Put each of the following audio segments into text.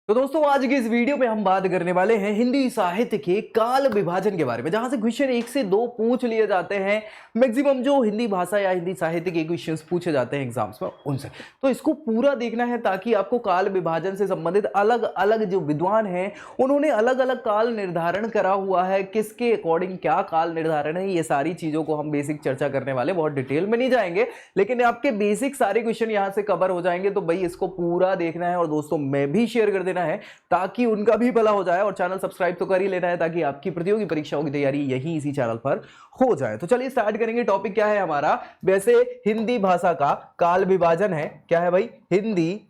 तो दोस्तों आज की इस वीडियो में हम बात करने वाले हैं हिंदी साहित्य के काल विभाजन के बारे में, जहां से क्वेश्चन 1 से 2 पूछ लिए जाते हैं। मैक्सिमम जो हिंदी भाषा या हिंदी साहित्य के क्वेश्चंस पूछे जाते हैं एग्जाम्स में उनसे, तो इसको पूरा देखना है ताकि आपको काल विभाजन से संबंधित अलग अलग जो विद्वान हैं उन्होंने अलग अलग काल निर्धारण करा हुआ है, किसके अकॉर्डिंग क्या काल निर्धारण है, ये सारी चीजों को हम बेसिक चर्चा करने वाले। बहुत डिटेल में नहीं जाएंगे लेकिन आपके बेसिक सारे क्वेश्चन यहां से कवर हो जाएंगे, तो भाई इसको पूरा देखना है और दोस्तों मैं भी शेयर कर देना है ताकि उनका भी भला हो जाए। और चैनल सब्सक्राइब तो कर ही लेना है ताकि आपकी प्रतियोगी परीक्षाओं की तैयारी यही इसी चैनल पर हो जाए। तो चलिए स्टार्ट करेंगे। टॉपिक क्या है हमारा? वैसे हिंदी भाषा का काल विभाजन है। क्या है भाई? हिंदी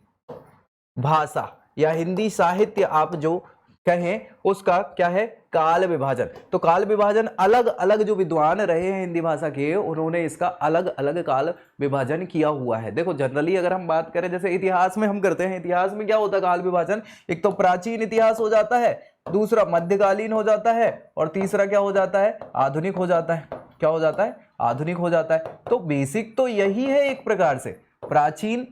भाषा या हिंदी साहित्य आप जो कहें उसका क्या है? काल विभाजन। तो काल विभाजन अलग अलग जो विद्वान रहे हैं हिंदी भाषा के उन्होंने इसका अलग अलग काल विभाजन किया हुआ है। देखो जनरली अगर हम बात करें जैसे इतिहास में हम करते हैं, इतिहास में क्या होता है काल विभाजन? एक तो प्राचीन इतिहास हो जाता है, दूसरा मध्यकालीन हो जाता है और तीसरा क्या हो जाता है? आधुनिक हो जाता है। क्या हो जाता है? आधुनिक हो जाता है। तो बेसिक तो यही है एक प्रकार से, प्राचीन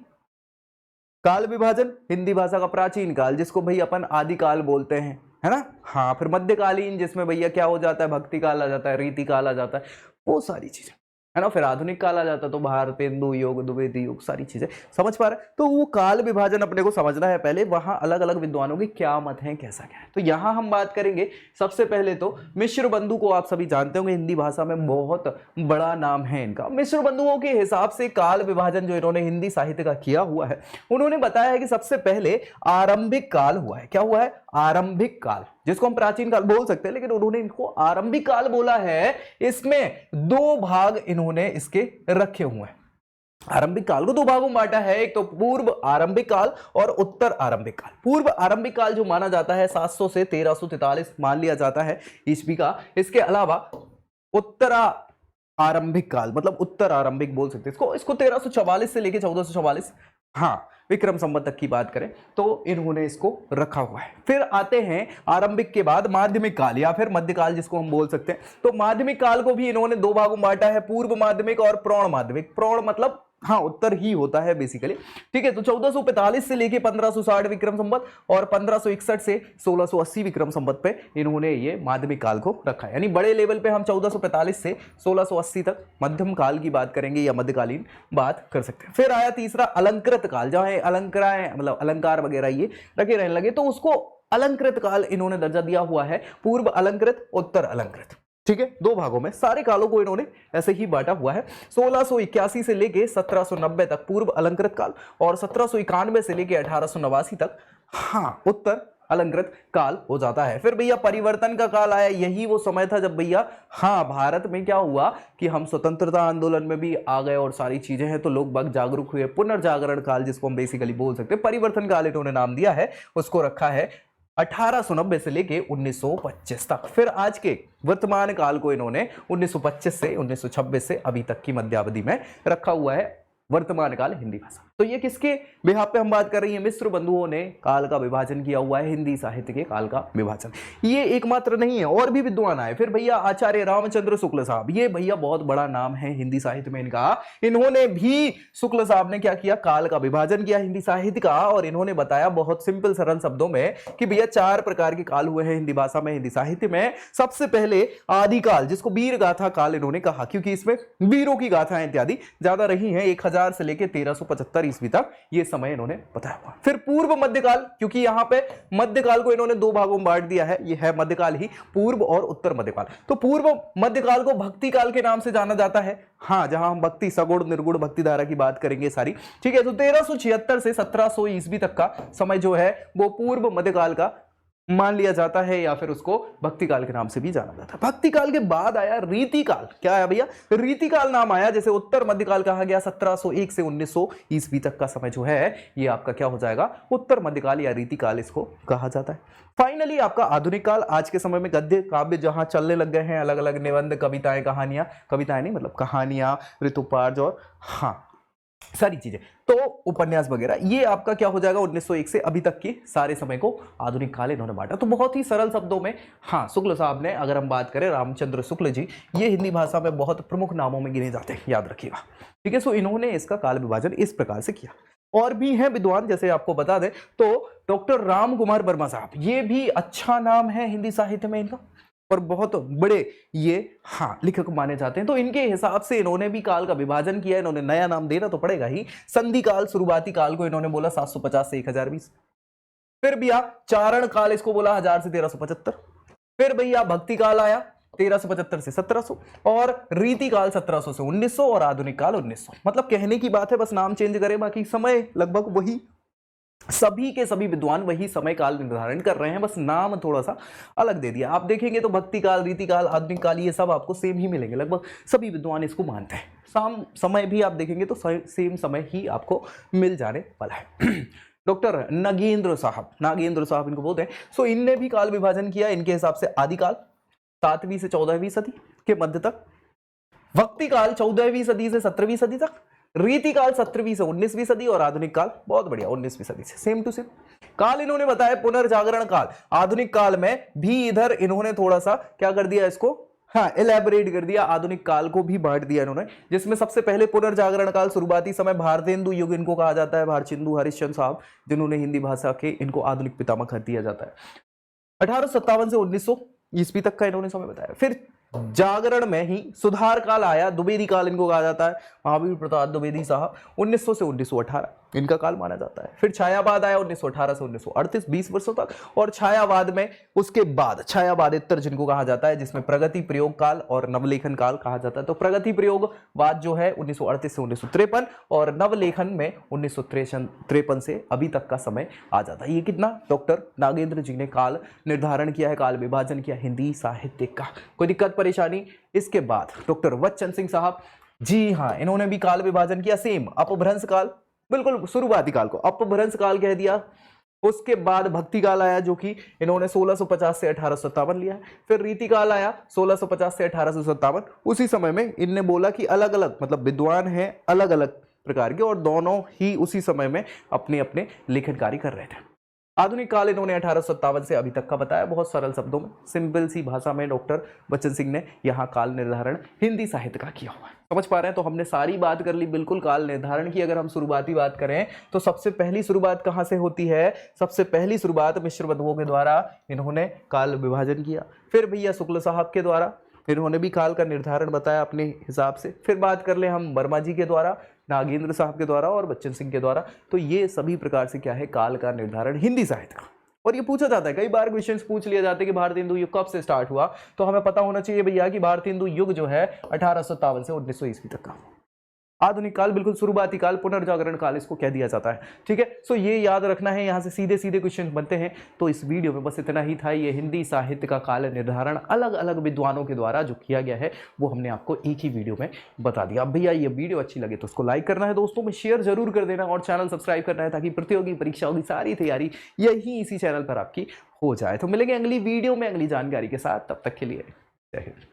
काल विभाजन, हिंदी भाषा का प्राचीन काल जिसको भाई अपन आदिकाल बोलते हैं, है ना। हाँ, फिर मध्यकालीन जिसमें भैया क्या हो जाता है? भक्ति काल आ जाता है, रीति काल आ जाता है, वो सारी चीजें, है ना। फिर आधुनिक काल आ जाता है तो भारत हिंदू योग, द्विवेदी योग, सारी चीजें समझ पा रहे। तो वो काल विभाजन अपने को समझना है पहले, वहां अलग अलग विद्वानों के क्या मत हैं, कैसा क्या है। तो यहां हम बात करेंगे सबसे पहले तो मिश्र बंधु को आप सभी जानते होंगे, हिंदी भाषा में बहुत बड़ा नाम है इनका। मिश्र बंधुओं के हिसाब से काल विभाजन जो इन्होंने हिंदी साहित्य का किया हुआ है, उन्होंने बताया है कि सबसे पहले आरंभिक काल हुआ है। क्या हुआ है? आरंभिक काल, जिसको हम प्राचीन काल बोल सकते हैं लेकिन उन्होंने इनको आरंभिक काल बोला है। इसमें दो भाग इन्होंने इसके रखे हुए हैं। आरंभिक काल को दो भागों में बांटा है, एक तो पूर्व आरंभिक काल और उत्तर आरंभिक काल। पूर्व आरंभिक काल जो माना जाता है 700 से 1343 मान लिया जाता है ईस्वी का। इसके अलावा उत्तरा आरंभिक काल, मतलब उत्तर आरंभिक बोल सकते हैं इसको 1344 से लेके 1444, हाँ, विक्रम संवत तक की बात करें तो इन्होंने इसको रखा हुआ है। फिर आते हैं आरंभिक के बाद माध्यमिक काल या फिर मध्यकाल जिसको हम बोल सकते हैं। तो माध्यमिक काल को भी इन्होंने दो भागों में बांटा है, पूर्व माध्यमिक और प्रौढ़ माध्यमिक। प्रौढ़ मतलब हाँ उत्तर ही होता है बेसिकली, ठीक है। तो 1445 से लेके 1560 विक्रम संवत और 1561 से 1680 विक्रम संवत पे इन्होंने ये माध्यमिक काल को रखा है। यानी बड़े लेवल पे हम 1445 से 1680 तक मध्यम काल की बात करेंगे या मध्यकालीन बात कर सकते हैं। फिर आया तीसरा अलंकृत काल, जहां अलंकारें मतलब अलंकार वगैरह ये रखे रहने लगे तो उसको अलंकृत काल इन्होंने दर्जा दिया हुआ है। पूर्व अलंकृत, उत्तर अलंकृत, ठीक है। दो भागों में सारे कालों को इन्होंने ऐसे ही बांटा हुआ है। 1681 से लेके 1790 तक पूर्व अलंकृत काल और 1791 से लेके 1889 तक हाँ उत्तर अलंकृत काल हो जाता है। फिर भैया परिवर्तन का काल आया, यही वो समय था जब भैया हाँ भारत में क्या हुआ कि हम स्वतंत्रता आंदोलन में भी आ गए और सारी चीजें हैं तो लोग बाग जागरूक हुए। पुनर्जागरण काल जिसको हम बेसिकली बोल सकते हैं, परिवर्तन काल इन्होंने नाम दिया है, उसको रखा है 1890 से लेके 1925 तक। फिर आज के वर्तमान काल को इन्होंने 1925 से 1926 से अभी तक की मध्यावधि में रखा हुआ है, वर्तमान काल हिंदी भाषा। तो ये किसके बिहार पे हम बात कर रही हैं? मिश्र बंधुओं ने काल का विभाजन किया हुआ है, हिंदी साहित्य के काल का विभाजन। ये एकमात्र नहीं है, और भी विद्वान आए। फिर भैया आचार्य रामचंद्र शुक्ल साहब, ये भैया बहुत बड़ा नाम है हिंदी साहित्य में इनका। इन्होंने भी, शुक्ल साहब ने क्या किया? काल का विभाजन किया हिंदी साहित्य का, और इन्होंने बताया बहुत सिंपल सरल शब्दों में कि भैया 4 प्रकार के काल हुए हैं हिंदी भाषा में, हिंदी साहित्य में। सबसे पहले आदिकाल, जिसको वीर गाथा काल इन्होंने कहा, क्योंकि इसमें वीरों की गाथाएं इत्यादि ज्यादा रही हैं। 1000 से लेके 1375 ईस्वी तक ये समय इन्होंने बताया हुआ। फिर पूर्व मध्यकाल, क्योंकि यहां पे मध्यकाल को इन्होंने दो भागों में बांट दिया है, ये है मध्यकाल ही, पूर्व और उत्तर मध्यकाल। तो पूर्व मध्यकाल को भक्ति काल के नाम से जाना जाता है, हाँ, जहां हम भक्ति सगुण निर्गुण भक्ति धारा की बात करेंगे सारी, ठीक है। तो 1376 से 1700 ईस्वी तक का समय जो है वो पूर्व मध्यकाल का मान लिया जाता है, या फिर उसको भक्ति काल के नाम से भी जाना जाता है। भक्ति काल के बाद आया रीति काल। क्या आया भैया? रीति काल नाम आया, जैसे उत्तर मध्यकाल कहा गया 1701 से 1900 ईस्वी तक का समय जो है ये आपका क्या हो जाएगा? उत्तर मध्यकाल या रीति काल इसको कहा जाता है। फाइनली आपका आधुनिक काल, आज के समय में गद्य काव्य जहां चलने लग गए हैं, अलग अलग निबंध, कविताएं, कहानियां, कविताएं नहीं मतलब कहानियां, ऋतुपार्ज और हाँ सारी चीजें, तो उपन्यास वगैरह, ये आपका क्या हो जाएगा? 1901 से अभी तक के सारे समय को आधुनिक काल इन्होंने बांटा। तो बहुत ही सरल शब्दों में हाँ, शुक्ल साहब ने, अगर हम बात करें रामचंद्र शुक्ल जी, ये हिंदी भाषा में बहुत प्रमुख नामों में गिने जाते हैं, याद रखिएगा, ठीक है। सो इन्होंने इसका काल विभाजन इस प्रकार से किया। और भी हैं विद्वान, जैसे आपको बता दें तो डॉक्टर राम कुमार वर्मा साहब, ये भी अच्छा नाम है हिंदी साहित्य में इनका, और बहुत बड़े ये लेखक माने जाते हैं। तो इनके हिसाब से इन्होंने भी काल का विभाजन किया, इन्होंने नया नाम देना तो पड़ेगा ही। संधि काल, शुरुआती काल को इन्होंने बोला 750 से 1020। फिर भैया चारण काल इसको बोला 1000 से 1375। फिर भैया भक्ति काल आया 1375 से 1700, और रीति काल 1700 से 1900, और आधुनिक काल 1900। मतलब कहने की बात है, बस नाम चेंज करें, बाकी समय लगभग वही, सभी के सभी विद्वान वही समय काल निर्धारण कर रहे हैं, बस नाम थोड़ा सा अलग दे दिया। आप देखेंगे तो भक्ति काल, रीति काल, आधुनिक काल, ये सब आपको सेम ही मिलेंगे, लगभग सभी विद्वान इसको मानते हैं। समय भी आप देखेंगे तो सेम समय ही आपको मिल जाने वाला है। डॉक्टर नागेंद्र साहब इनको बोलते हैं। सो इनने भी काल विभाजन किया, इनके हिसाब से आदिकाल 7वीं से 14वीं सदी के मध्य तक, भक्ति काल 14वीं सदी से 17वीं सदी तक, रीति काल 17वीं से 19वीं सदी, और आधुनिक काल बहुत बढ़िया 19वीं सदी से, सेम टू सेम। काल इन्होंने बताया पुनर्जागरण काल। आधुनिक काल में भी इधर इन्होंने थोड़ा सा क्या कर दिया, इसको एलैबोरेट कर दिया, आधुनिक काल को भी बांट दिया इन्होंने, जिसमें सबसे पहले पुनर्जागरण काल, शुरुआती समय, भारतेंदु युग इनको कहा जाता है। भारतेंदु हरिश्चंद्र साहब, जिन्होंने हिंदी भाषा के, इनको आधुनिक पितामह कह दिया जाता है। 1857 से 1900 ईस्वी तक का इन्होंने समय बताया। फिर जागरण में ही सुधार काल आया, द्विवेदी काल इनको कहा जाता है, महावीर प्रताप द्विवेदी साहब, 1900 से 1918 इनका काल माना जाता है। फिर छायावाद आया 1918 से 1938, 20 वर्षों तक, और छायावाद में उसके बाद छायावादेतर जिनको कहा जाता है, जिसमें प्रगति प्रयोग काल और नवलेखन काल कहा जाता है। तो प्रगति प्रयोगवाद जो है 1938 से 1953, और नवलेखन में 1953 से अभी तक का समय आ जाता है। ये कितना डॉक्टर नागेंद्र जी ने काल निर्धारण किया है, काल विभाजन किया हिंदी साहित्य का। कोई दिक्कत परेशानी? इसके बाद डॉक्टर बच्चन सिंह साहब, जी हाँ, इन्होंने भी काल विभाजन किया, सेम अपभ्रंश काल, बिल्कुल शुरुआती काल को अपभ्रंश काल कह दिया। उसके बाद भक्ति काल आया, जो कि इन्होंने 1650 से 1857 लिया है। फिर रीति काल आया 1650 से 1857। उसी समय में इनने बोला कि अलग अलग, मतलब विद्वान हैं अलग अलग प्रकार के, और दोनों ही उसी समय में अपने अपने लेखन कार्य कर रहे थे। आधुनिक काल इन्होंने 1857 से अभी तक का बताया, बहुत सरल शब्दों में, सिंपल सी भाषा में डॉक्टर बच्चन सिंह ने यहाँ काल निर्धारण हिंदी साहित्य का किया हुआ है। समझ पा रहे हैं? तो हमने सारी बात कर ली बिल्कुल काल निर्धारण की। अगर हम शुरुआती बात करें तो सबसे पहली शुरुआत कहाँ से होती है? सबसे पहली शुरुआत मिश्र बंधुओं के द्वारा इन्होंने काल विभाजन किया। फिर भैया शुक्ल साहब के द्वारा इन्होंने भी काल का निर्धारण बताया अपने हिसाब से। फिर बात कर ले हम वर्मा जी के द्वारा, नागेंद्र साहब के द्वारा और बच्चन सिंह के द्वारा। तो ये सभी प्रकार से क्या है, काल का निर्धारण हिंदी साहित्य का। और ये पूछा जाता है, कई बार क्वेश्चंस पूछ लिया जाता है कि भारतेंदु युग कब से स्टार्ट हुआ, तो हमें पता होना चाहिए भैया कि भारतेंदु युग जो है 1857 से 1900 ईस्वी तक का। आधुनिक काल बिल्कुल शुरुआती काल, पुनर्जागरण काल इसको कह दिया जाता है। ठीक है, सो ये याद रखना है, यहाँ से सीधे सीधे क्वेश्चन बनते हैं। तो इस वीडियो में बस इतना ही था। ये हिंदी साहित्य का काल निर्धारण अलग अलग विद्वानों के द्वारा जो किया गया है वो हमने आपको एक ही वीडियो में बता दिया। अब भैया ये वीडियो अच्छी लगे तो उसको लाइक करना है, दोस्तों में शेयर जरूर कर देना, और चैनल सब्सक्राइब करना है ताकि प्रतियोगी परीक्षाओं की सारी तैयारी यही इसी चैनल पर आपकी हो जाए। तो मिलेंगे अगली वीडियो में अगली जानकारी के साथ, तब तक के लिए जय हिंद।